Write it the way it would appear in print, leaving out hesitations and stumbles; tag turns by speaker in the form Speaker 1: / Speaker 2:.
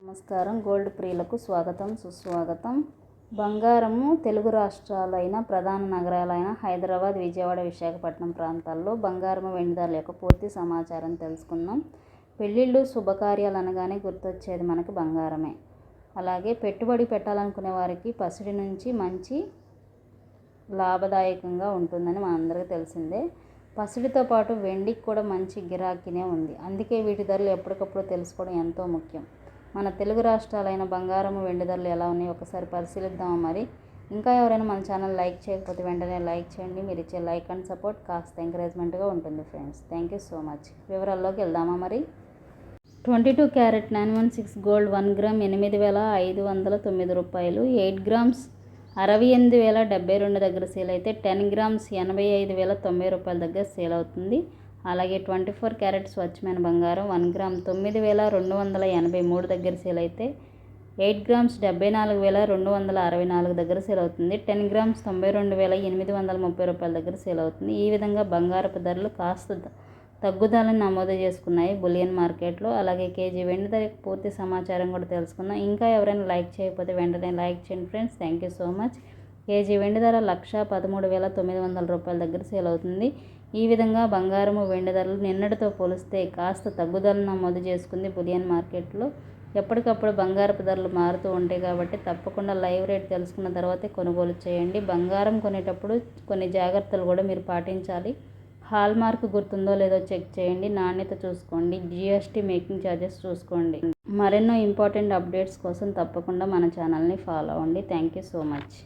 Speaker 1: నమస్కారం. గోల్డ్ ప్రియులకు స్వాగతం, సుస్వాగతం. బంగారము తెలుగు రాష్ట్రాలైన ప్రధాన నగరాలైన హైదరాబాద్, విజయవాడ, విశాఖపట్నం ప్రాంతాల్లో బంగారము వెండి ధరల యొక్క పూర్తి సమాచారం తెలుసుకుందాం. పెళ్ళిళ్ళు, శుభకార్యాలు అనగానే గుర్తొచ్చేది మనకు బంగారమే. అలాగే పెట్టుబడి పెట్టాలనుకునే వారికి పసిడి నుంచి మంచి లాభదాయకంగా ఉంటుందని మనందరికీ తెలిసిందే. పసిడితో పాటు వెండికి కూడా మంచి గిరాకీనే ఉంది. అందుకే వీటి ధరలు ఎప్పటికప్పుడు తెలుసుకోవడం ఎంతో ముఖ్యం. మన తెలుగు రాష్ట్రాలైన బంగారము వెండి ధరలు ఎలా ఉన్నాయో ఒకసారి పరిశీలిద్దామా. మరి ఇంకా ఎవరైనా మన ఛానల్ లైక్ చేయకపోతే వెంటనే లైక్ చేయండి. మీరు ఇచ్చే లైక్ అండ్ సపోర్ట్ కాస్త ఎంకరేజ్మెంట్గా ఉంటుంది friends. Thank you so much. వివరాల్లోకి వెళ్దామా. మరి 22 క్యారెట్ 916 గోల్డ్ 1 గ్రామ్ 8,509 రూపాయలు. 8 గ్రామ్స్ 68,072 దగ్గర సేల్ అయితే 10 గ్రామ్స్ 85,090 రూపాయల దగ్గర సేల్ అవుతుంది. అలాగే 24 క్యారెట్ స్వచ్ఛమైన బంగారం 1 గ్రామ్ 9,283 దగ్గర సేల్ అయితే 8 గ్రామ్స్ 74,264 దగ్గర సేల్ అవుతుంది. 10 గ్రామ్స్ 92,830 రూపాయల దగ్గర సేల్ అవుతుంది. ఈ విధంగా బంగారపు ధరలు కాస్త తగ్గుదలని నమోదు చేసుకున్నాయి బులియన్ మార్కెట్లో. అలాగే కేజీ వెండి ధర పూర్తి సమాచారం కూడా తెలుసుకుందాం. ఇంకా ఎవరైనా లైక్ చేయకపోతే వెంటనే లైక్ చేయండి friends. Thank you so much. KG వెండి ధర 1,13,900 రూపాయల దగ్గర సేల్ అవుతుంది. ఈ విధంగా బంగారము వెండి ధరలు నిన్నటితో పోలిస్తే కాస్త తగ్గుదలను నమోదు చేసుకుంది బులియన్ మార్కెట్లో. ఎప్పటికప్పుడు బంగారపు ధరలు మారుతూ ఉంటాయి కాబట్టి తప్పకుండా లైవ్ రేట్ తెలుసుకున్న తర్వాతే కొనుగోలు చేయండి. బంగారం కొనేటప్పుడు కొన్ని జాగ్రత్తలు కూడా మీరు పాటించాలి. హాల్ మార్క్ గుర్తుందో లేదో చెక్ చేయండి. నాణ్యత చూసుకోండి. జిఎస్టీ మేకింగ్ ఛార్జెస్ చూసుకోండి. మరెన్నో ఇంపార్టెంట్ అప్డేట్స్ కోసం తప్పకుండా మన ఛానల్ని ఫాలో అవ్వండి. Thank you so much.